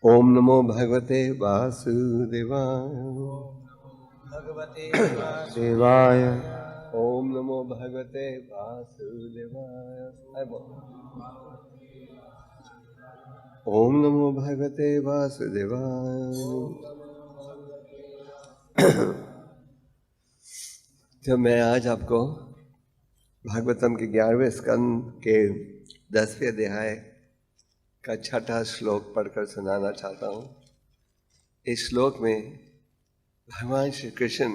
ओम नमो भगवते वासुदेवाय। भगवते देवाय। ओम नमो भगवते वासुदेवाय। ओम नमो भगवते वासुदेवाय। तो मैं आज आपको भागवतम के 11वें स्कंद के 10वें अध्याय का 6वां श्लोक पढ़कर सुनाना चाहता हूँ। इस श्लोक में भगवान श्री कृष्ण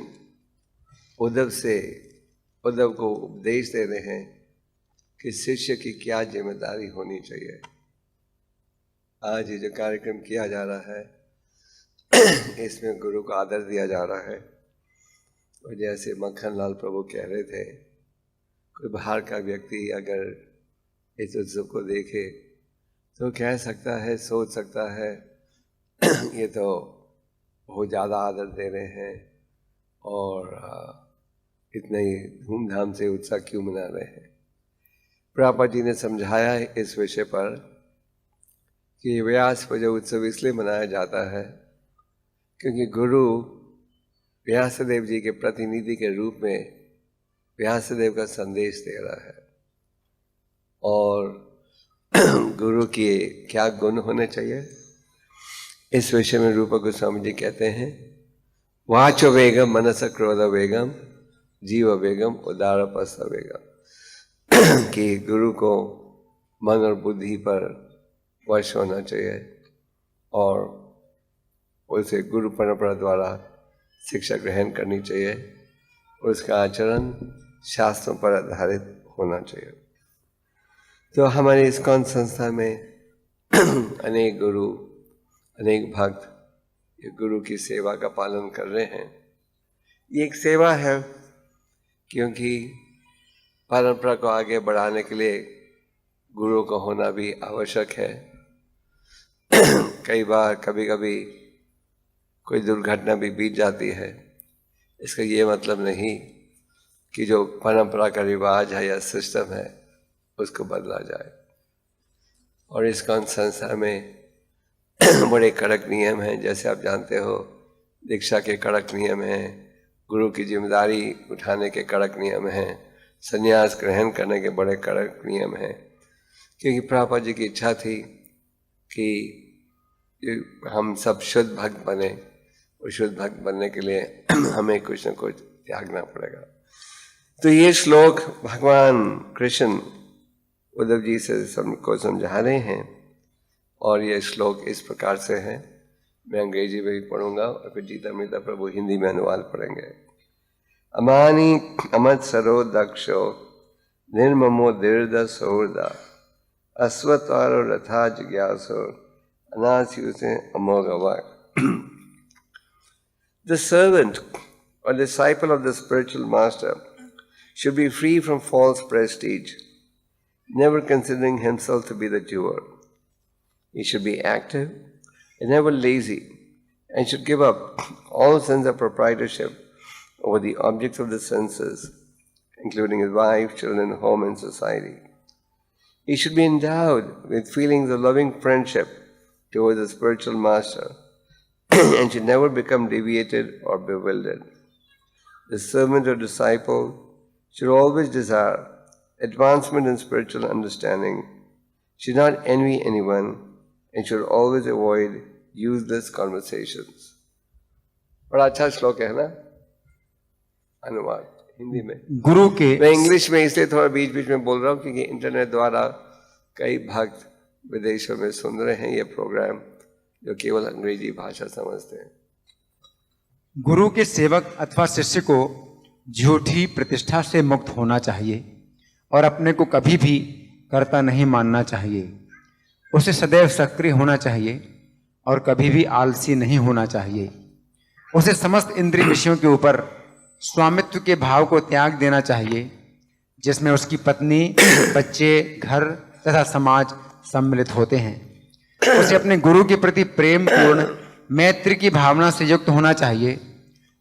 उद्धव को उपदेश दे रहे हैं कि शिष्य की क्या जिम्मेदारी होनी चाहिए। आज ये जो कार्यक्रम किया जा रहा है इसमें गुरु को आदर दिया जा रहा है। और जैसे मक्खन लाल प्रभु कह रहे थे, कोई बाहर का व्यक्ति अगर इस उत्सव को देखे तो कह सकता है, सोच सकता है ये तो बहुत ज़्यादा आदर दे रहे हैं और इतने ही धूमधाम से उत्सव क्यों मना रहे हैं। प्रभुपाद जी ने समझाया है इस विषय पर कि व्यास पर जो उत्सव इसलिए मनाया जाता है क्योंकि गुरु व्यासदेव जी के प्रतिनिधि के रूप में व्यासदेव का संदेश दे रहा है। और गुरु के क्या गुण होने चाहिए इस विषय में रूप गोस्वामी जी कहते हैं, वाचो वेगम मनस क्रोध वेगम जीव वेगम उदारपस वेगम कि गुरु को मन और बुद्धि पर वश होना चाहिए और उसे गुरु परंपरा द्वारा शिक्षा ग्रहण करनी चाहिए और उसका आचरण शास्त्रों पर आधारित होना चाहिए। तो हमारे इस्कॉन संस्था में अनेक गुरु अनेक भक्त ये गुरु की सेवा का पालन कर रहे हैं। ये एक सेवा है क्योंकि परंपरा को आगे बढ़ाने के लिए गुरु का होना भी आवश्यक है। कई बार कभी कभी कोई दुर्घटना भी बीत जाती है। इसका ये मतलब नहीं कि जो परंपरा का रिवाज है या सिस्टम है उसको बदला जाए। और इस्कॉन संस्था में बड़े कड़क नियम हैं, जैसे आप जानते हो दीक्षा के कड़क नियम हैं, गुरु की जिम्मेदारी उठाने के कड़क नियम हैं, संन्यास ग्रहण करने के बड़े कड़क नियम हैं। क्योंकि प्रभुपाद जी की इच्छा थी कि हम सब शुद्ध भक्त बने और शुद्ध भक्त बनने के लिए हमें कुछ न कुछ त्यागना पड़ेगा। तो ये श्लोक भगवान कृष्ण उद्धव जी से सबको समझा रहे हैं और ये श्लोक इस प्रकार से है। मैं अंग्रेजी में भी पढ़ूंगा और फिर जीता मीता प्रभु हिंदी में अनुवाद पढ़ेंगे। अमानी अमत सरो दक्षो निर्ममो दीर्घ सौर्दा अश्वत्वारो रथा जिज्ञासो अनास्युसे अमोघवा। The servant or disciple of the spiritual master should be free from false prestige, never considering himself to be the doer. He should be active and never lazy, and should give up all sense of proprietorship over the objects of the senses, including his wife, children, home, and society. He should be endowed with feelings of loving friendship towards the spiritual master and should never become deviated or bewildered. The servant or disciple should always desire advancement in spiritual understanding, should not envy anyone, and should always avoid useless conversations. बड़ा अच्छा श्लोक है ना। अनुवाद हिंदी में गुरु के, मैं English में इसलिए थोड़ा बीच बीच में बोल रहा हूँ क्योंकि इंटरनेट द्वारा कई भक्त विदेशों में सुन रहे हैं ये प्रोग्राम जो केवल अंग्रेजी भाषा समझते हैं। गुरु के सेवक अथवा शिष्य को झूठी प्रतिष्ठा से मुक्त होना चाहिए और अपने को कभी भी कर्ता नहीं मानना चाहिए। उसे सदैव सक्रिय होना चाहिए और कभी भी आलसी नहीं होना चाहिए। उसे समस्त इंद्रिय विषयों के ऊपर स्वामित्व के भाव को त्याग देना चाहिए, जिसमें उसकी पत्नी, बच्चे, घर तथा समाज सम्मिलित होते हैं। उसे अपने गुरु के प्रति प्रेम पूर्ण मैत्री की भावना से युक्त होना चाहिए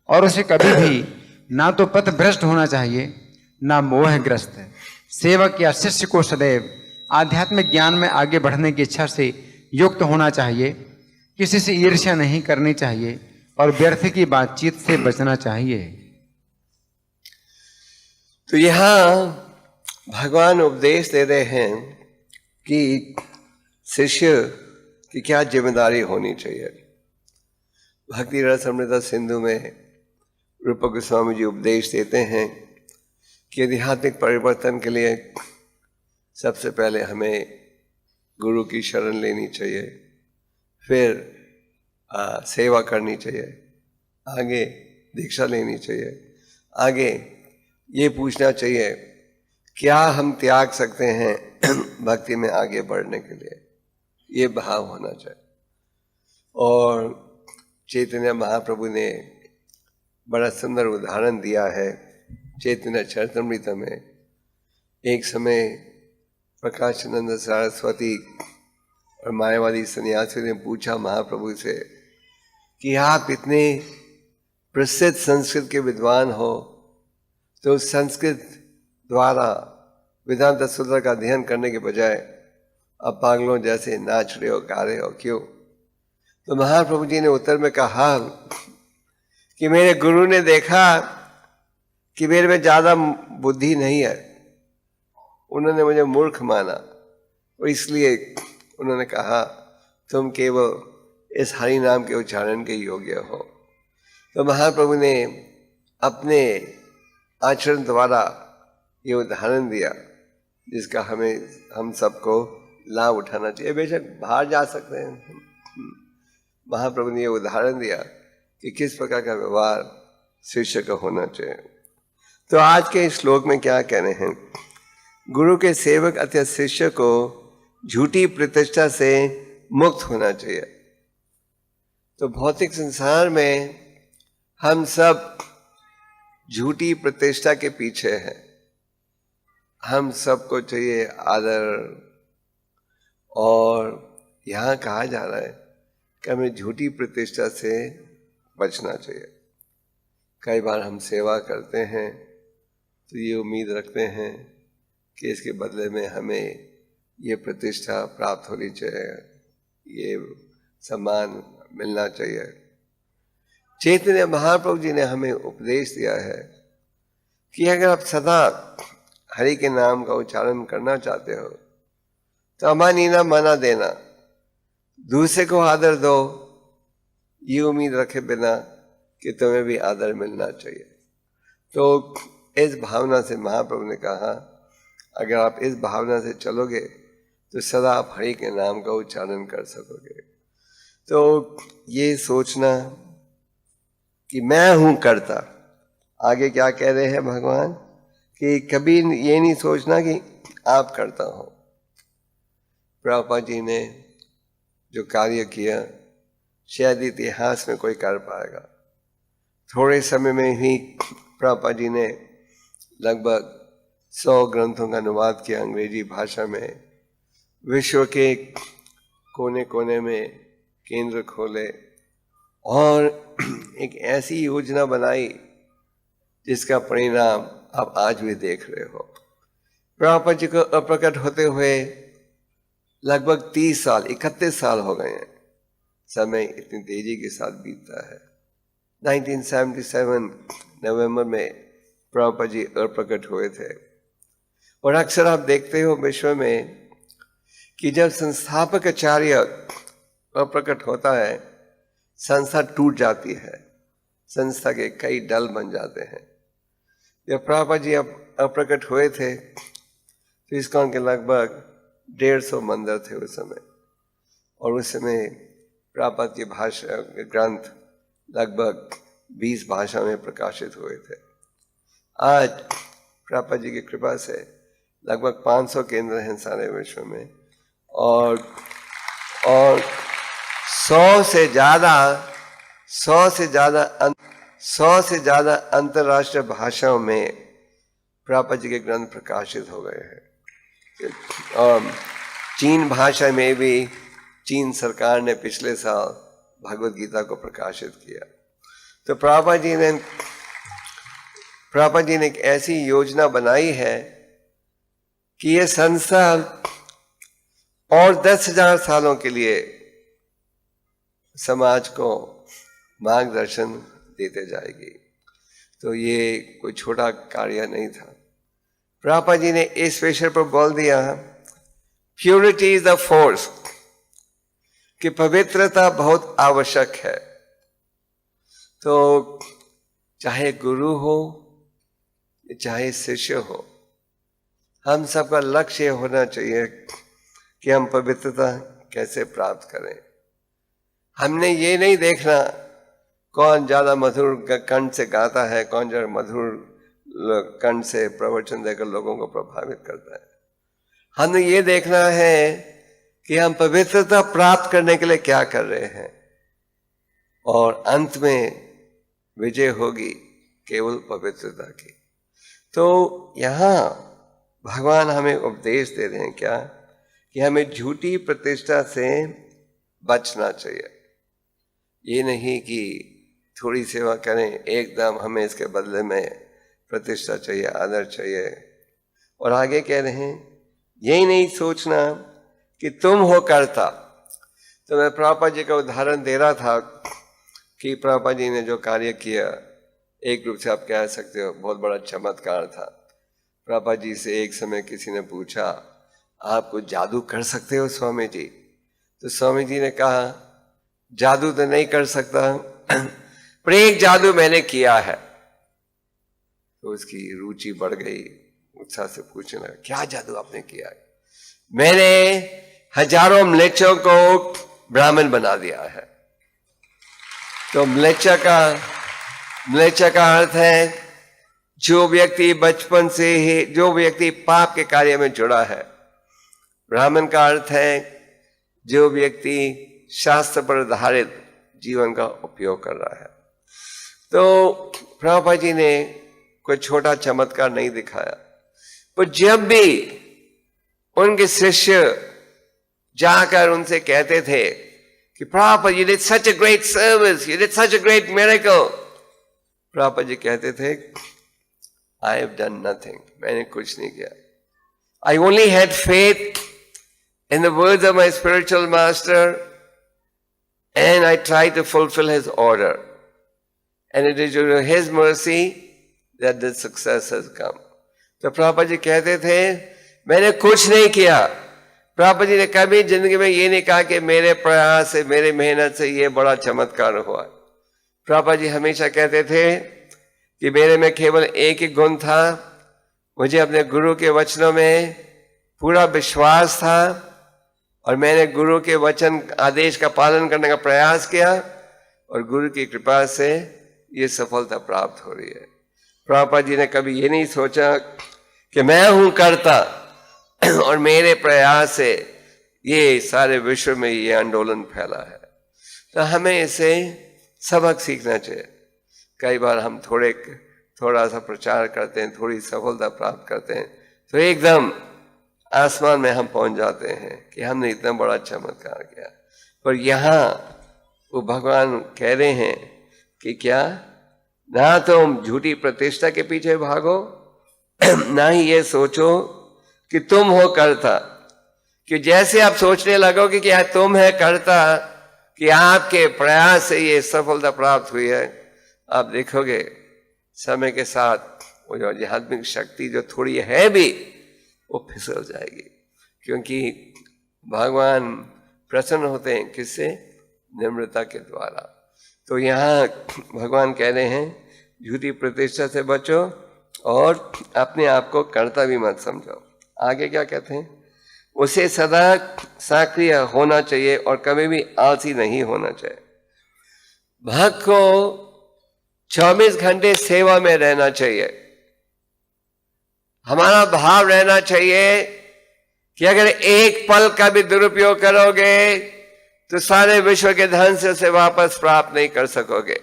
और उसे कभी भी ना तो पथ भ्रष्ट होना चाहिए ना मोहग्रस्त। सेवक या शिष्य को सदैव आध्यात्मिक ज्ञान में आगे बढ़ने की इच्छा से युक्त होना चाहिए किसी से ईर्ष्या नहीं करनी चाहिए और व्यर्थ की बातचीत से बचना चाहिए। तो यहाँ भगवान उपदेश दे रहे हैं कि शिष्य की क्या जिम्मेदारी होनी चाहिए। भक्ति रस अमृता सिंधु में रूप गोस्वामी जी उपदेश देते हैं कि आध्यात्मिक परिवर्तन के लिए सबसे पहले हमें गुरु की शरण लेनी चाहिए, फिर सेवा करनी चाहिए, आगे दीक्षा लेनी चाहिए, आगे ये पूछना चाहिए क्या हम त्याग सकते हैं भक्ति में आगे बढ़ने के लिए, ये भाव होना चाहिए। और चैतन्य महाप्रभु ने बड़ा सुंदर उदाहरण दिया है चैतन्य चरितमृत में। एक समय प्रकाशानंद सरस्वती और मायावादी सन्यासी ने पूछा महाप्रभु से कि आप इतने प्रसिद्ध संस्कृत के विद्वान हो, तो संस्कृत द्वारा वेदांत सूत्र का अध्ययन करने के बजाय अब पागलों जैसे नाच रहे हो, गा रहे हो, क्यों? तो महाप्रभु जी ने उत्तर में कहा कि मेरे गुरु ने देखा कि मेरे में ज्यादा बुद्धि नहीं है, उन्होंने मुझे मूर्ख माना और इसलिए उन्होंने कहा तुम केवल इस हरि नाम के उच्चारण के योग्य हो। तो महाप्रभु ने अपने आचरण द्वारा ये उदाहरण दिया जिसका हम सबको लाभ उठाना चाहिए। बेशक बाहर जा सकते हैं, महाप्रभु ने ये उदाहरण दिया कि किस प्रकार का व्यवहार शिष्य का होना चाहिए। तो आज के इस श्लोक में क्या कह रहे हैं? गुरु के सेवक अथवा शिष्य को झूठी प्रतिष्ठा से मुक्त होना चाहिए। तो भौतिक संसार में हम सब झूठी प्रतिष्ठा के पीछे हैं। हम सबको चाहिए आदर, और यहाँ कहा जा रहा है कि हमें झूठी प्रतिष्ठा से बचना चाहिए। कई बार हम सेवा करते हैं तो ये उम्मीद रखते हैं कि इसके बदले में हमें ये प्रतिष्ठा प्राप्त होनी चाहिए, ये सम्मान मिलना चाहिए। चैतन्य महाप्रभु जी ने हमें उपदेश दिया है कि अगर आप सदा हरि के नाम का उच्चारण करना चाहते हो तो अमानीना मना देना, दूसरे को आदर दो, ये उम्मीद रखे बिना कि तुम्हें भी आदर मिलना चाहिए। तो इस भावना से महाप्रभु ने कहा अगर आप इस भावना से चलोगे तो सदा आप हरि के नाम का उच्चारण कर सकोगे। तो ये सोचना कि मैं हूं करता, आगे क्या कह रहे हैं भगवान कि कभी ये नहीं सोचना कि आप करता हो। प्रभुपाद जी ने जो कार्य किया शायद इतिहास में कोई कर पाएगा। थोड़े समय में ही प्रभुपाद जी ने लगभग 100 ग्रंथों का अनुवाद किया अंग्रेजी भाषा में, विश्व के कोने कोने में केंद्र खोले और एक ऐसी योजना बनाई जिसका परिणाम आप आज भी देख रहे हो। प्रभुपाद जी को अप्रकट होते हुए लगभग 30 साल 31 साल हो गए हैं। समय इतनी तेजी के साथ बीतता है। 1977 नवंबर में प्रभुपाद जी अप्रकट हुए थे। और अक्सर आप देखते हो विश्व में कि जब संस्थापक आचार्य अप्रकट होता है संस्था टूट जाती है, संस्था के कई दल बन जाते हैं। जब प्रभुपाद जी अप्रकट हुए थे तो इस्कॉन के लगभग 150 मंदिर थे उस समय, और उस समय प्रभुपाद की भाषा ग्रंथ लगभग 20 भाषा में प्रकाशित हुए थे। आज प्रभुपाद जी की कृपा से लगभग 500 केंद्र हैं सारे विश्व में, और 100 से ज्यादा अंतर्राष्ट्रीय भाषाओं में प्रभुपाद जी के ग्रंथ प्रकाशित हो गए हैं। और चीन भाषा में भी चीन सरकार ने पिछले साल भगवत गीता को प्रकाशित किया। तो प्रभुपाद जी ने एक ऐसी योजना बनाई है कि ये संस्था और 10,000 सालों के लिए समाज को मार्गदर्शन देते जाएगी। तो ये कोई छोटा कार्य नहीं था। प्रभुपाद जी ने इस विषय पर बोल दिया, प्योरिटी इज द फोर्स, कि पवित्रता बहुत आवश्यक है। तो चाहे गुरु हो चाहे शिष्य हो, हम सबका लक्ष्य होना चाहिए कि हम पवित्रता कैसे प्राप्त करें। हमने ये नहीं देखना कौन ज्यादा मधुर कंठ से गाता है, कौन ज्यादा मधुर कंठ से प्रवचन देकर लोगों को प्रभावित करता है। हमें ये देखना है कि हम पवित्रता प्राप्त करने के लिए क्या कर रहे हैं, और अंत में विजय होगी केवल पवित्रता की। तो यहाँ भगवान हमें उपदेश दे रहे हैं क्या, कि हमें झूठी प्रतिष्ठा से बचना चाहिए। ये नहीं कि थोड़ी सेवा करें, एकदम हमें इसके बदले में प्रतिष्ठा चाहिए, आदर चाहिए। और आगे कह रहे हैं, यही नहीं सोचना कि तुम हो कर्ता। तो मैं प्रभुपाद जी का उदाहरण दे रहा था कि प्रभुपाद जी ने जो कार्य किया, एक रूप से आप कह सकते हो बहुत बड़ा चमत्कार था। प्रभुपाद जी से एक समय किसी ने पूछा, आप कुछ जादू कर सकते हो स्वामी जी? तो स्वामी जी ने कहा, जादू तो नहीं कर सकता पर एक जादू मैंने किया है। तो उसकी रुचि बढ़ गई, उत्साह से पूछने लगा, क्या जादू आपने किया है? मैंने हजारों म्लेच्छों को ब्राह्मण बना दिया है। तो म्लेच्छ का अर्थ है जो व्यक्ति बचपन से ही, जो व्यक्ति पाप के कार्य में जुड़ा है। ब्राह्मण का अर्थ है जो व्यक्ति शास्त्र पर आधारित जीवन का उपयोग कर रहा है। तो प्रभुपाद जी ने कोई छोटा चमत्कार नहीं दिखाया, पर जब भी उनके शिष्य जाकर उनसे कहते थे कि Prabhupada, you did such a great service, you did such a great miracle, Prabhupada ji कहते थे, I have done nothing, मैंने कुछ नहीं किया। I only had faith in the words of my spiritual master and I tried to fulfill his order, and it is due to his mercy that the success has come। तो प्रभुपाद जी कहते थे, मैंने कुछ नहीं किया। प्रभुपाद जी ने कभी जिंदगी में ये नहीं कहा कि मेरे प्रयास से, मेरे मेहनत से ये बड़ा चमत्कार हुआ। प्रभुपाद जी हमेशा कहते थे कि मेरे में केवल एक ही गुण था, मुझे अपने गुरु के वचनों में पूरा विश्वास था और मैंने गुरु के वचन आदेश का पालन करने का प्रयास किया और गुरु की कृपा से ये सफलता प्राप्त हो रही है। प्रभुपाद जी ने कभी ये नहीं सोचा कि मैं हूं कर्ता और मेरे प्रयास से ये सारे विश्व में ये आंदोलन फैला है। तो हमें इसे सबक सीखना चाहिए। कई बार हम थोड़ा सा प्रचार करते हैं, थोड़ी सफलता प्राप्त करते हैं, तो एकदम आसमान में हम पहुंच जाते हैं कि हमने इतना बड़ा चमत्कार किया। पर यहाँ वो भगवान कह रहे हैं कि क्या, ना तुम झूठी प्रतिष्ठा के पीछे भागो, ना ही ये सोचो कि तुम हो कर्ता। कि जैसे आप सोचने लगोगे कि क्या तुम है कर्ता, कि आपके प्रयास से ये सफलता प्राप्त हुई है, आप देखोगे समय के साथ वो जो आध्यात्मिक शक्ति जो थोड़ी है भी, वो फिसल जाएगी। क्योंकि भगवान प्रसन्न होते हैं किससे? निम्रता के द्वारा। तो यहाँ भगवान कह रहे हैं, झूठी प्रतिष्ठा से बचो और अपने आप को कर्ता भी मत समझो। आगे क्या कहते हैं? उसे सदा सक्रिय होना चाहिए और कभी भी आलसी नहीं होना चाहिए। भक्त को 24 घंटे सेवा में रहना चाहिए। हमारा भाव रहना चाहिए कि अगर एक पल का भी दुरुपयोग करोगे तो सारे विश्व के धन से उसे वापस प्राप्त नहीं कर सकोगे।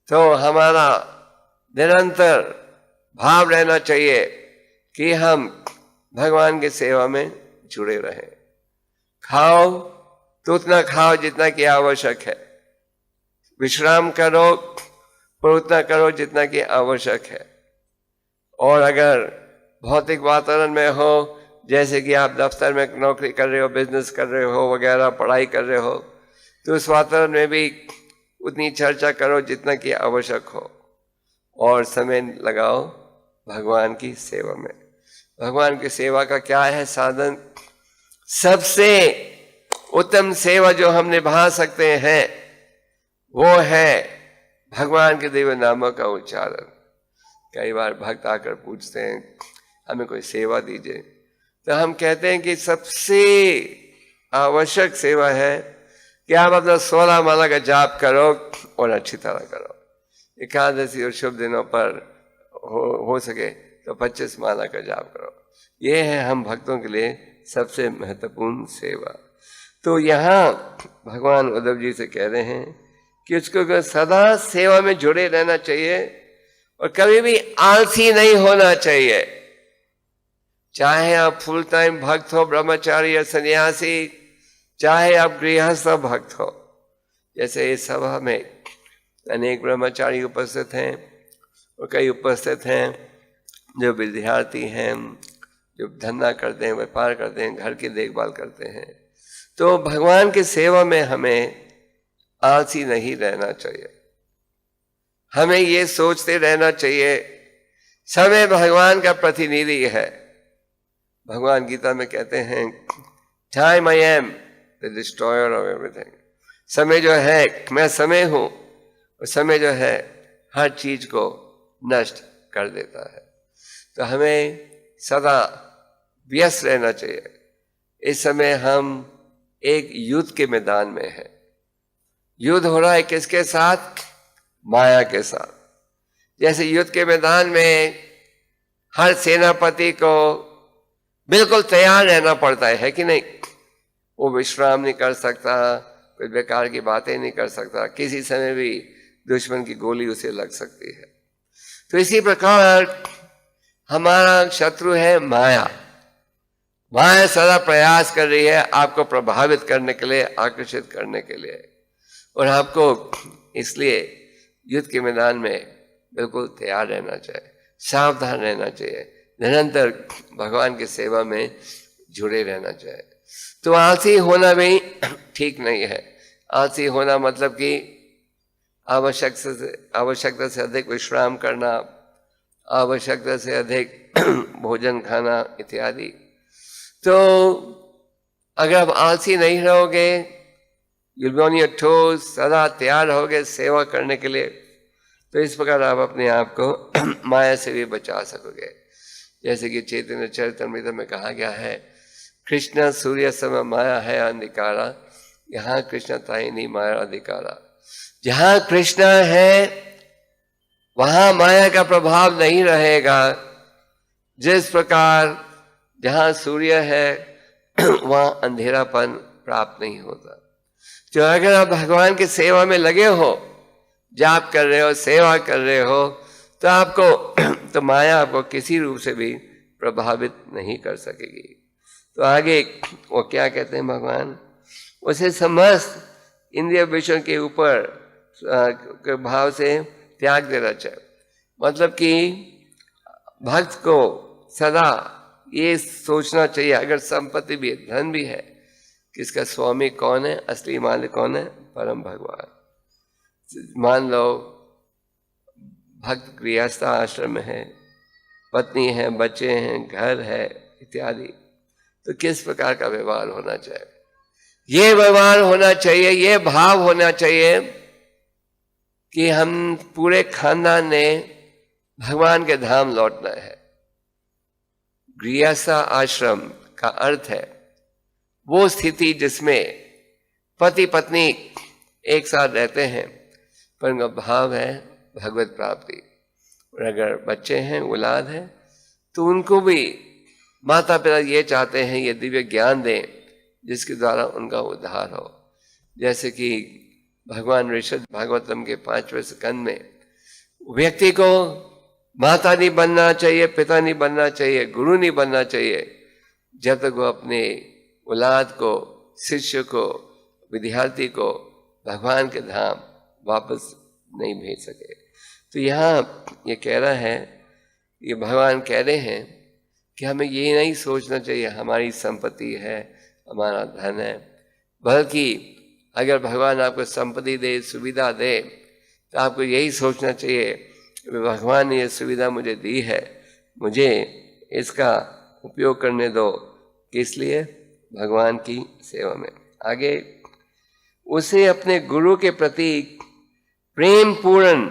तो हमारा निरंतर भाव रहना चाहिए कि हम भगवान की सेवा में जुड़े रहें। खाओ तो उतना खाओ जितना कि आवश्यक है, विश्राम करो पर उतना करो जितना कि आवश्यक है। और अगर भौतिक वातावरण में हो, जैसे कि आप दफ्तर में नौकरी कर रहे हो, बिजनेस कर रहे हो वगैरह, पढ़ाई कर रहे हो, तो उस वातावरण में भी उतनी चर्चा करो जितना कि आवश्यक हो, और समय लगाओ भगवान की सेवा में। भगवान की सेवा का क्या है साधन? सबसे उत्तम सेवा जो हम निभा सकते हैं वो है भगवान के दिव्य नामों का उच्चारण। कई बार भक्त आकर पूछते हैं हमें कोई सेवा दीजिए, तो हम कहते हैं कि सबसे आवश्यक सेवा है कि आप अपना 16 माला का जाप करो और अच्छी तरह करो। एकादशी और शुभ दिनों पर हो सके तो 25 माला का जाप करो। ये है हम भक्तों के लिए सबसे महत्वपूर्ण सेवा। तो यहाँ भगवान उद्धव जी से कह रहे हैं कि उसको सदा सेवा में जुड़े रहना चाहिए और कभी भी आलसी नहीं होना चाहिए। चाहे आप फुल टाइम भक्त हो, ब्रह्मचारी या सन्यासी, चाहे आप गृहस्थ भक्त हो। जैसे इस सभा में अनेक ब्रह्मचारी उपस्थित हैं और कई उपस्थित हैं जो विद्यार्थी हैं, जो धंधा करते हैं, व्यापार करते हैं, घर की देखभाल करते हैं। तो भगवान की सेवा में हमें आलसी नहीं रहना चाहिए। हमें ये सोचते रहना चाहिए समय भगवान का प्रतिनिधि है। भगवान गीता में कहते हैं time I am the destroyer of everything. समय जो है मैं समय हूं, और समय जो है हर चीज को नष्ट कर देता है। तो हमें सदा व्यस्त रहना चाहिए। इस समय हम एक युद्ध के मैदान में हैं। युद्ध हो रहा है किसके साथ? माया के साथ। जैसे युद्ध के मैदान में हर सेनापति को बिल्कुल तैयार रहना पड़ता है कि नहीं? वो विश्राम नहीं कर सकता, कोई बेकार की बातें नहीं कर सकता, किसी समय भी दुश्मन की गोली उसे लग सकती है। तो इसी प्रकार हमारा शत्रु है माया। माया सदा प्रयास कर रही है आपको प्रभावित करने के लिए, आकर्षित करने के लिए, और आपको इसलिए युद्ध के मैदान में बिल्कुल तैयार रहना चाहिए, सावधान रहना चाहिए, निरंतर भगवान की सेवा में जुड़े रहना चाहिए। तो आलसी होना भी ठीक नहीं है। आलसी होना मतलब कि आवश्यकता से अधिक विश्राम करना, आवश्यकता से अधिक भोजन खाना इत्यादि। तो अगर आप आलसी नहीं रहोगे, you'll be on your toes, सदा तैयार रहोगे सेवा करने के लिए, तो इस प्रकार आप अपने आप को माया से भी बचा सकोगे। जैसे कि चैतन्य चरितमृत में कहा गया है, कृष्ण सूर्य सम माया है अंधिकारा, यहाँ कृष्ण ताई नहीं माया अधिकारा। जहाँ कृष्ण है वहां माया का प्रभाव नहीं रहेगा। जिस प्रकार जहाँ सूर्य है वहां अंधेरापन प्राप्त नहीं होता। तो अगर आप भगवान की सेवा में लगे हो, जाप कर रहे हो, सेवा कर रहे हो, तो आपको तो माया आपको किसी रूप से भी प्रभावित नहीं कर सकेगी। तो आगे वो क्या कहते हैं भगवान? उसे समस्त इंद्रिय विषयों के ऊपर के भाव से त्याग देना चाहिए। मतलब कि भक्त को सदा ये सोचना चाहिए, अगर संपत्ति भी है, धन भी है, कि इसका स्वामी कौन है, असली मालिक कौन है? परम भगवान। मान लो भक्त गृहस्थ आश्रम में है, पत्नी है, बच्चे हैं, घर है इत्यादि, तो किस प्रकार का व्यवहार होना चाहिए? ये व्यवहार होना चाहिए, ये भाव होना चाहिए कि हम पूरे खानदान ने भगवान के धाम लौटना है। गृहस्थ आश्रम का अर्थ है वो स्थिति जिसमें पति पत्नी एक साथ रहते हैं, पर उनका भाव है भगवत प्राप्ति। और अगर बच्चे हैं, औलाद है, तो उनको भी माता पिता ये चाहते हैं ये दिव्य ज्ञान दें जिसके द्वारा उनका उद्धार हो। जैसे कि भगवान ऋषभ भागवतम के 5वें स्कंद में व्यक्ति को माता नहीं बनना चाहिए, पिता नहीं बनना चाहिए, गुरु नहीं बनना चाहिए, जब तक वो अपने औलाद को, शिष्य को, विद्यार्थी को भगवान के धाम वापस नहीं भेज सके। तो यहाँ ये कह रहा है, ये भगवान कह रहे हैं कि हमें ये नहीं सोचना चाहिए हमारी संपत्ति है, हमारा धन है, बल्कि अगर भगवान आपको संपत्ति दे, सुविधा दे, तो आपको यही सोचना चाहिए कि भगवान ने ये सुविधा मुझे दी है, मुझे इसका उपयोग करने दो। किस लिए? भगवान की सेवा में। आगे, उसे अपने गुरु के प्रति प्रेम पूर्ण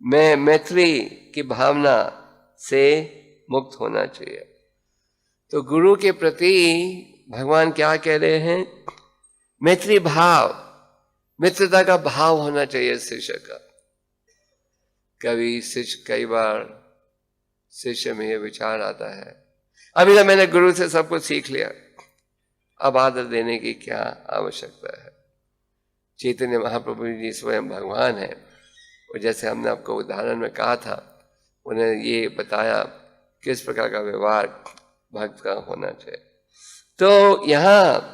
में मैत्री की भावना से मुक्त होना चाहिए। तो गुरु के प्रति भगवान क्या कह रहे हैं? मैत्री भाव, मित्रता का भाव होना चाहिए शिष्य का। कई बार शिष्य में यह विचार आता है, अभी तो मैंने गुरु से सब कुछ सीख लिया, अब आदर देने की क्या आवश्यकता है? चैतन्य महाप्रभु जी स्वयं भगवान है, और जैसे हमने आपको उदाहरण में कहा था, उन्हें ये बताया किस प्रकार का व्यवहार भक्त का होना चाहिए। तो यहाँ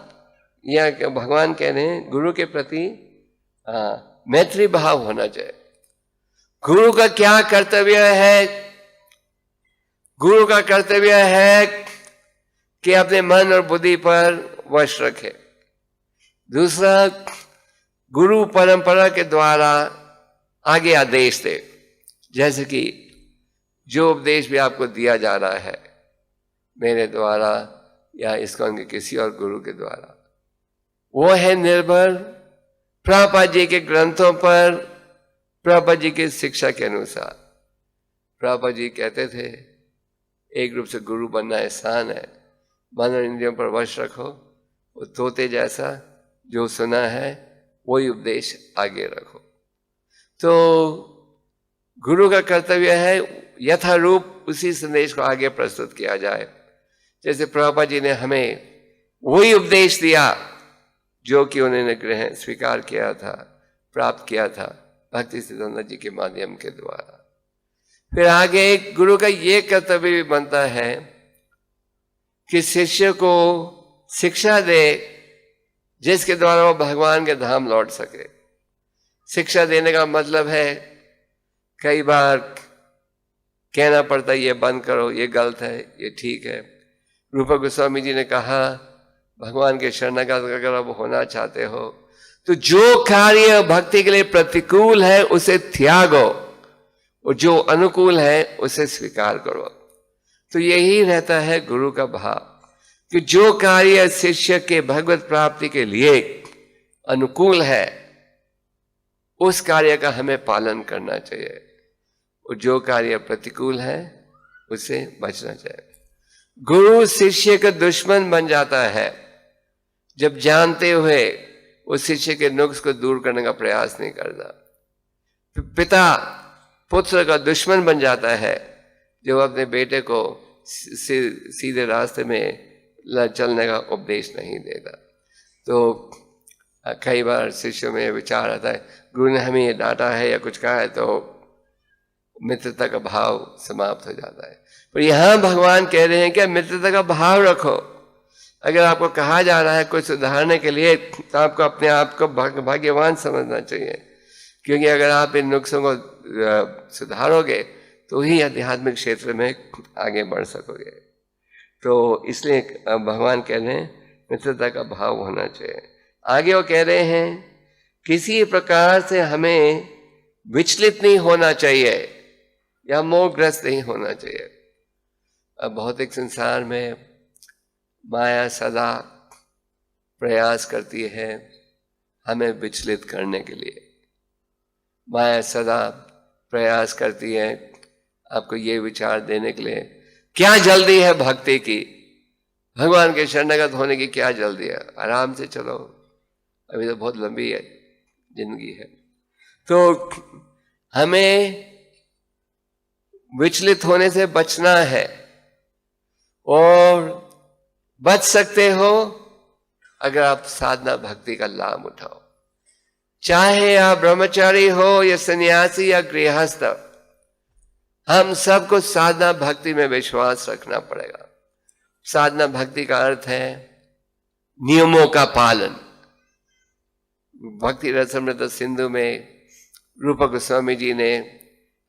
यह भगवान कह रहे हैं गुरु के प्रति मैत्री भाव होना चाहिए। गुरु का क्या कर्तव्य है? गुरु का कर्तव्य है कि अपने मन और बुद्धि पर वश रखे। दूसरा, गुरु परंपरा के द्वारा आगे आदेश दे, जैसे कि जो उपदेश भी आपको दिया जा रहा है मेरे द्वारा या इस्कॉन के किसी और गुरु के द्वारा, वो है निर्भर प्रभुपाद जी के ग्रंथों पर, प्रभुपाद जी की शिक्षा के अनुसार। प्रभुपाद जी कहते थे एक रूप से गुरु बनना आसान है, मन और इंद्रियों पर वश रखो, वो तोते जैसा जो सुना है वही उपदेश आगे रखो। तो गुरु का कर्तव्य है यथारूप उसी संदेश को आगे प्रस्तुत किया जाए। जैसे प्रभुपाद जी ने हमें वही उपदेश दिया जो कि उन्होंने स्वीकार किया था, प्राप्त किया था भक्ति सिद्धांत जी के माध्यम के द्वारा। फिर आगे गुरु का ये कर्तव्य भी बनता है कि शिष्य को शिक्षा दे जिसके द्वारा वो भगवान के धाम लौट सके। शिक्षा देने का मतलब है कई बार कहना पड़ता है ये बंद करो, ये गलत है, ये ठीक है। रूप गोस्वामी जी ने कहा भगवान के शरणागत अगर आप होना चाहते हो तो जो कार्य भक्ति के लिए प्रतिकूल है उसे त्यागो और जो अनुकूल है उसे स्वीकार करो। तो यही रहता है गुरु का भाव कि जो कार्य शिष्य के भगवत प्राप्ति के लिए अनुकूल है उस कार्य का हमें पालन करना चाहिए और जो कार्य प्रतिकूल है उससे बचना चाहिए। गुरु शिष्य का दुश्मन बन जाता है जब जानते हुए उस शिष्य के नुक्स को दूर करने का प्रयास नहीं करता। पिता पुत्र का दुश्मन बन जाता है जब अपने बेटे को सीधे रास्ते में चलने का उपदेश नहीं देता। तो कई बार शिष्यों में विचार आता है गुरु ने हमें ये डांटा है या कुछ कहा है तो मित्रता का भाव समाप्त हो जाता है। पर यहाँ भगवान कह रहे हैं कि मित्रता का भाव रखो। अगर आपको कहा जा रहा है कुछ सुधारने के लिए तो आपको अपने आप को भाग्यवान समझना चाहिए, क्योंकि अगर आप इन नुक्सों को सुधारोगे तो ही आध्यात्मिक क्षेत्र में आगे बढ़ सकोगे। तो इसलिए भगवान कह रहे हैं मित्रता का भाव होना चाहिए। आगे वो कह रहे हैं किसी प्रकार से हमें विचलित नहीं होना चाहिए या मोहग्रस्त नहीं होना चाहिए। अब भौतिक संसार में माया सदा प्रयास करती है हमें विचलित करने के लिए। माया सदा प्रयास करती है आपको ये विचार देने के लिए क्या जल्दी है भक्ति की, भगवान के शरणागत होने की क्या जल्दी है, आराम से चलो, अभी तो बहुत लंबी है जिंदगी है। तो हमें विचलित होने से बचना है और बच सकते हो अगर आप साधना भक्ति का लाभ उठाओ। चाहे आप ब्रह्मचारी हो या सन्यासी या गृहस्थ, हम सबको साधना भक्ति में विश्वास रखना पड़ेगा। साधना भक्ति का अर्थ है नियमों का पालन। भक्ति रसामृत सिंधु में रूप गोस्वामी जी ने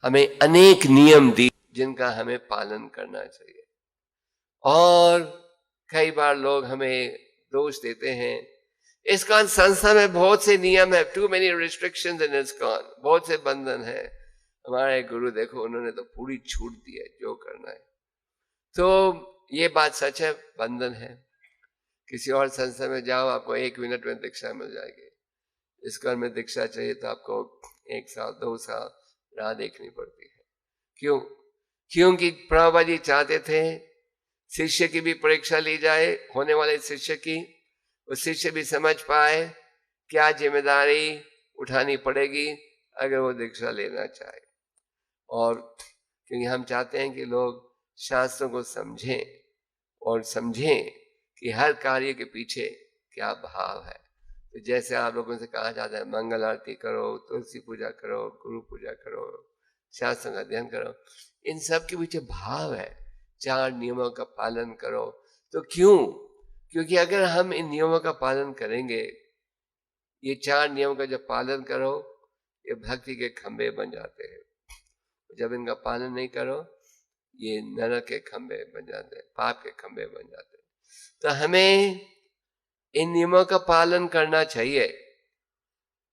हमें अनेक नियम दी जिनका हमें पालन करना चाहिए। और कई बार लोग हमें दोष देते हैं इस्कॉन संस्था में बहुत से नियम है, too many restrictions in ISKCON, बहुत से बंधन है। हमारे गुरु देखो उन्होंने तो पूरी छूट दी है जो करना है। तो ये बात सच है, बंधन है। किसी और संस्था में जाओ, आपको 1 मिनट में दीक्षा मिल जाएगी। इस्कॉन में दीक्षा चाहिए तो आपको 1 साल 2 साल राह देखनी पड़ती है। क्यों? क्योंकि प्रभुपाद जी चाहते थे शिष्य की भी परीक्षा ली जाए, होने वाले शिष्य की, वो शिष्य भी समझ पाए क्या जिम्मेदारी उठानी पड़ेगी अगर वो दीक्षा लेना चाहे। और क्योंकि हम चाहते हैं कि लोग शास्त्रों को समझें और समझें कि हर कार्य के पीछे क्या भाव है। तो जैसे आप लोगों से कहा जाता है मंगल आरती करो, तुलसी पूजा करो, गुरु पूजा करो, शास्त्रों का अध्ययन करो, इन सब के पीछे भाव है। 4 नियमों का पालन करो। तो क्यों? क्योंकि अगर हम इन नियमों का पालन करेंगे, ये 4 नियमों का जब पालन करो, ये भक्ति के खंभे बन जाते हैं। जब इनका पालन नहीं करो, ये नरक के खंभे बन जाते हैं, पाप के खंभे बन जाते हैं। तो हमें इन नियमों का पालन करना चाहिए।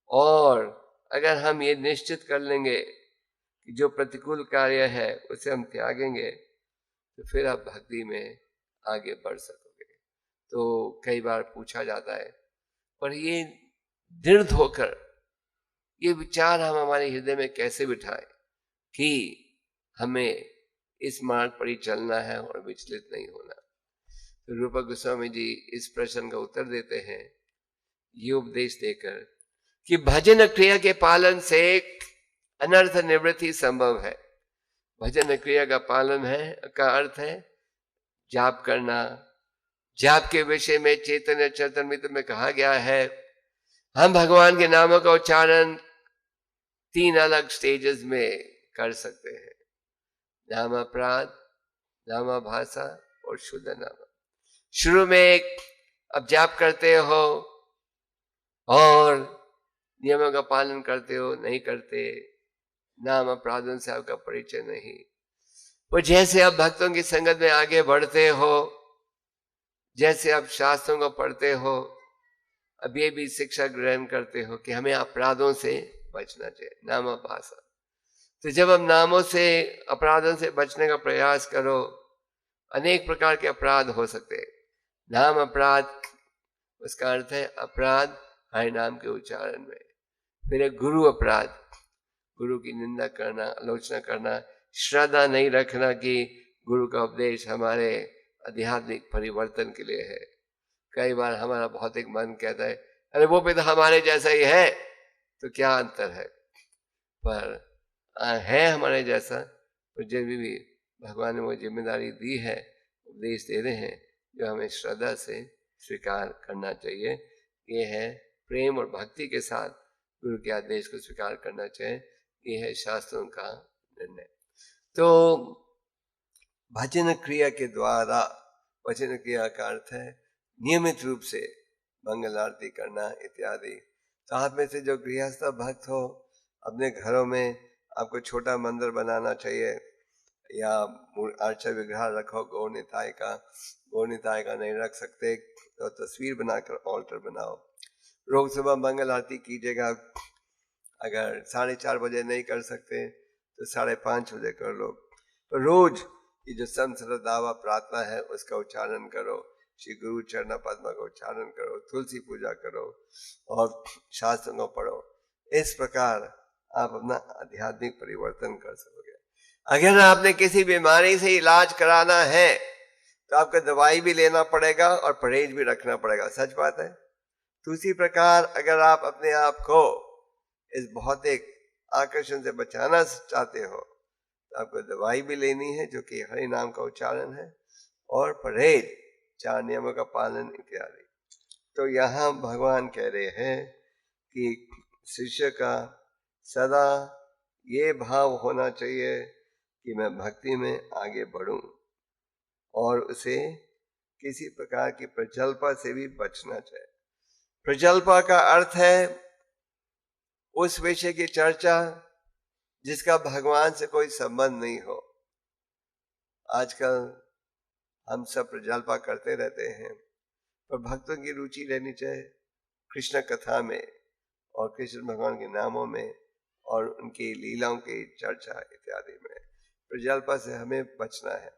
और अगर हम ये निश्चित कर लेंगे कि जो प्रतिकूल कार्य है उसे हम त्यागेंगे, तो फिर आप भक्ति में आगे बढ़ सकोगे। तो कई बार पूछा जाता है, पर ये दृढ़ होकर ये विचार हम हमारे हृदय में कैसे बिठाएं कि हमें इस मार्ग पर ही चलना है और विचलित नहीं होना। तो रूप गोस्वामी जी इस प्रश्न का उत्तर देते हैं ये उपदेश देकर कि भजन क्रिया के पालन से अनर्थ निवृत्ति संभव है। भजन क्रिया का पालन है का अर्थ है जाप करना। जाप के विषय में चैतन्य चरितमृत में कहा गया है, हम भगवान के नामों का उच्चारण 3 अलग स्टेजेस में कर सकते हैं, नामापराध, नामाभाषा और शुद्ध नाम। शुरू में अब जाप करते हो और नियमों का पालन करते हो, नहीं करते, नाम अपराधों से आपका परिचय नहीं। वो जैसे आप भक्तों की संगत में आगे बढ़ते हो, जैसे आप शास्त्रों को पढ़ते हो, अब ये भी शिक्षा ग्रहण करते हो कि हमें अपराधों से बचना चाहिए, नामाभाषा। तो जब हम नामों से अपराधों से बचने का प्रयास करो, अनेक प्रकार के अपराध हो सकते हैं। नाम अपराध, उसका अर्थ है अपराध हरि नाम के उच्चारण में। फिर एक गुरु अपराध, गुरु की निंदा करना, आलोचना करना, श्रद्धा नहीं रखना कि गुरु का उपदेश हमारे आध्यात्मिक परिवर्तन के लिए है। कई बार हमारा भौतिक मन कहता है अरे वो भी तो हमारे जैसा ही है, तो क्या अंतर है। पर है हमारे जैसा, तो जब भी भगवान ने वो जिम्मेदारी दी है, उपदेश दे रहे हैं, जो हमें श्रद्धा से स्वीकार करना चाहिए। ये है प्रेम और भक्ति के साथ गुरु के आदेश को स्वीकार करना चाहिए। ये है शास्त्रों का निर्णय। तो भजन क्रिया के द्वारा, भजन क्रिया का अर्थ है नियमित रूप से मंगल आरती करना इत्यादि। तो आप में से जो गृहस्थ भक्त हो, अपने घरों में आपको छोटा मंदिर बनाना चाहिए या अर्चा विग्रह रखो गौर निताय का। गौर निताय का नहीं रख सकते तो तस्वीर बनाकर ऑल्टर बनाओ। रोज सुबह मंगल आरती कीजिएगा। अगर 4:30 बजे नहीं कर सकते तो 5:30 बजे कर लो। तो रोज ये जो संसद दावा प्रार्थना है उसका उच्चारण करो, श्री गुरु चरण पद्म का उच्चारण करो, तुलसी पूजा करो और शास्त्रों को पढ़ो। इस प्रकार आप अपना आध्यात्मिक परिवर्तन कर सकोगे। अगर आपने किसी बीमारी से इलाज कराना है तो आपको दवाई भी लेना पड़ेगा और परहेज भी रखना पड़ेगा, सच बात है। तो उसी प्रकार अगर आप अपने आप को इस भौतिक आकर्षण से बचाना चाहते हो तो आपको दवाई भी लेनी है जो कि हरि नाम का उच्चारण है, और परहेज, 4 नियमों का पालन इत्यादि। तो यहाँ भगवान कह रहे हैं कि शिष्य का सदा ये भाव होना चाहिए कि मैं भक्ति में आगे बढ़ूं और उसे किसी प्रकार की प्रजल्पा से भी बचना चाहिए। प्रजल्पा का अर्थ है उस विषय की चर्चा जिसका भगवान से कोई संबंध नहीं हो। आजकल हम सब प्रजल्पा करते रहते हैं, पर भक्तों की रुचि रहनी चाहिए। कृष्ण कथा में और कृष्ण भगवान के नामों में और उनकी लीलाओं की चर्चा इत्यादि में प्रजल्पा से हमें बचना है।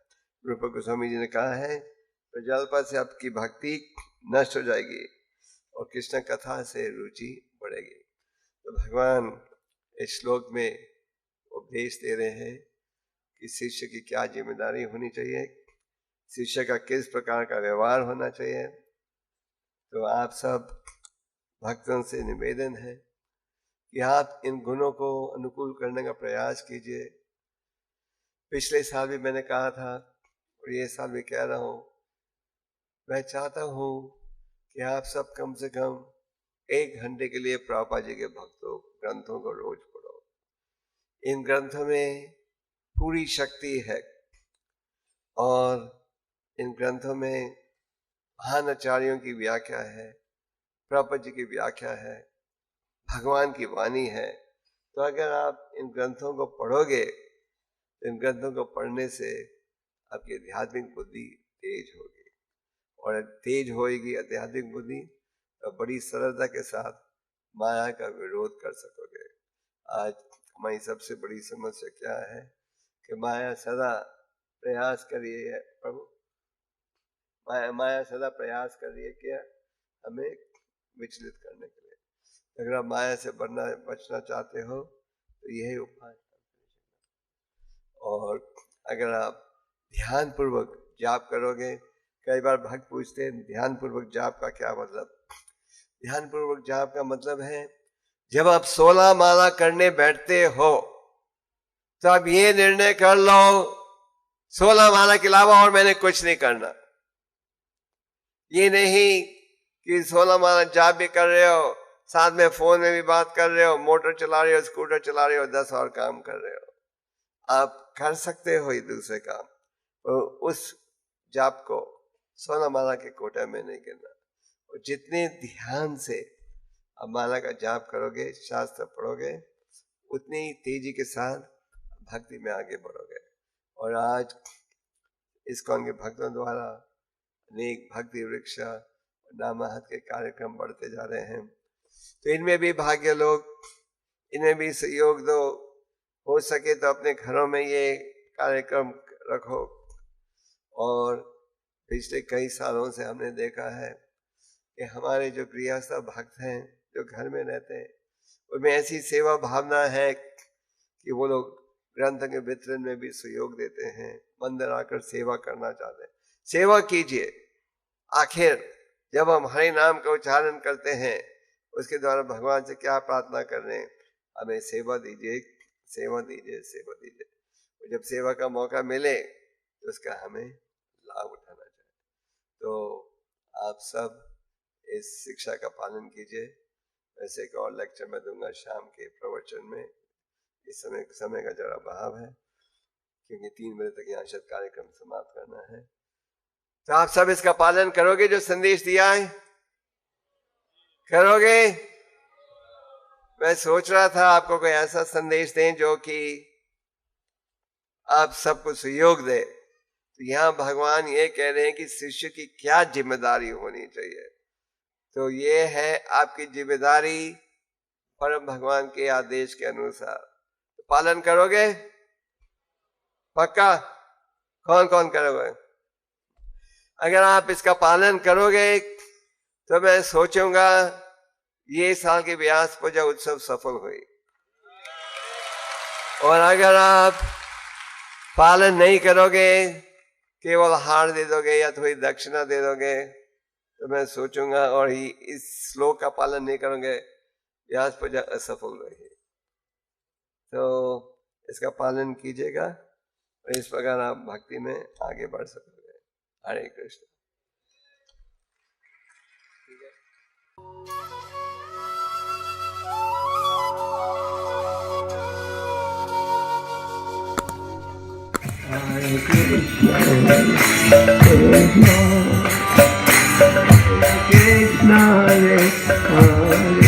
रूप गोस्वामी जी ने कहा है प्रजल्पा से आपकी भक्ति नष्ट हो जाएगी और कृष्ण कथा से रुचि बढ़ेगी। तो भगवान इस श्लोक में उपदेश दे रहे हैं कि शिष्य की क्या जिम्मेदारी होनी चाहिए, शिष्य का किस प्रकार का व्यवहार होना चाहिए। तो आप सब भक्तों से निवेदन है कि आप इन गुणों को अनुकूल करने का प्रयास कीजिए। पिछले साल भी मैंने कहा था और ये साल भी कह रहा हूँ, मैं चाहता हूँ कि आप सब कम से कम 1 घंटे के लिए प्रभुपाद जी के भक्तों ग्रंथों को रोज पढ़ो। इन ग्रंथों में पूरी शक्ति है और इन ग्रंथों में महान आचार्यों की व्याख्या है, प्रभुपाद जी की व्याख्या है, भगवान की वाणी है। तो अगर आप इन ग्रंथों को पढ़ोगे तो इन ग्रंथों को पढ़ने से आपकी आध्यात्मिक बुद्धि तेज होगी और तेज होएगी आध्यात्मिक बुद्धि तो बड़ी सरलता के साथ माया का विरोध कर सकोगे। आज हमारी सबसे बड़ी समस्या क्या है कि माया सदा प्रयास कर रही है, प्रभु माया सदा प्रयास कर रही है क्या हमें विचलित करने के लिए। अगर आप माया से बचना चाहते हो तो यही उपाय। और अगर आप ध्यान पूर्वक जाप करोगे, कई बार भक्त पूछते हैं ध्यान पूर्वक जाप का क्या मतलब। ध्यान पूर्वक जाप का मतलब है जब आप 16 माला करने बैठते हो तो आप ये निर्णय कर लो 16 माला के अलावा और मैंने कुछ नहीं करना। ये नहीं कि 16 माला जाप भी कर रहे हो, साथ में फोन में भी बात कर रहे हो, मोटर चला रहे हो, स्कूटर चला रहे हो, 10 और काम कर रहे हो। आप कर सकते हो ये दूसरे काम, और उस जाप को 16 माला के कोटा में नहीं गिनना। और जितने ध्यान से आप माला का जाप करोगे, शास्त्र पढ़ोगे, उतनी ही तेजी के साथ भक्ति में आगे बढ़ोगे। और आज इस्कॉन के भक्तों द्वारा अनेक भक्ति वृक्ष नामाहत के कार्यक्रम बढ़ते जा रहे हैं। तो इनमें भी भाग्य लोग, इनमें भी सहयोग दो। हो सके तो अपने घरों में ये कार्यक्रम रखो। और पिछले कई सालों से हमने देखा है कि हमारे जो गृहस्थ भक्त हैं जो घर में रहते हैं उनमें ऐसी सेवा भावना है कि वो लोग ग्रंथ के वितरण में भी सहयोग देते हैं, मंदिर आकर सेवा करना चाहते हैं। सेवा कीजिए। आखिर जब हम हरि नाम का उच्चारण करते हैं उसके द्वारा भगवान से क्या प्रार्थना कर रहे हैं, हमें सेवा दीजिए, सेवा दीजिए, सेवा दीजिए। और जब सेवा का मौका मिले तो उसका हमें लाभ उठाना चाहिए। तो आप सब इस शिक्षा का पालन कीजिए। वैसे एक और लेक्चर मैं दूंगा शाम के प्रवचन में। इस समय का जरा अभाव है क्योंकि 3 बजे तक यहाँ शायद कार्यक्रम समाप्त करना है। तो आप सब इसका पालन करोगे जो संदेश दिया है, करोगे? मैं सोच रहा था आपको कोई ऐसा संदेश दें जो कि आप सबको सहयोग दे। तो यहाँ भगवान ये कह रहे हैं कि शिष्य की क्या जिम्मेदारी होनी चाहिए। तो ये है आपकी जिम्मेदारी परम भगवान के आदेश के अनुसार। तो पालन करोगे? पक्का? कौन कौन करोगे? अगर आप इसका पालन करोगे तो मैं सोचूंगा ये साल की व्यास पूजा उत्सव सफल हुई। और अगर आप पालन नहीं करोगे, केवल हार दे दोगे या थोड़ी दक्षिणा दे दोगे, तो मैं सोचूंगा और इस श्लोक का पालन नहीं करोगे, व्यास पूजा असफल रही। तो इसका पालन कीजिएगा और इस प्रकार आप भक्ति में आगे बढ़ सकोगे। हरे Krishna. Hare Krishna, Krishna, Hare Krishna, Hare Hare.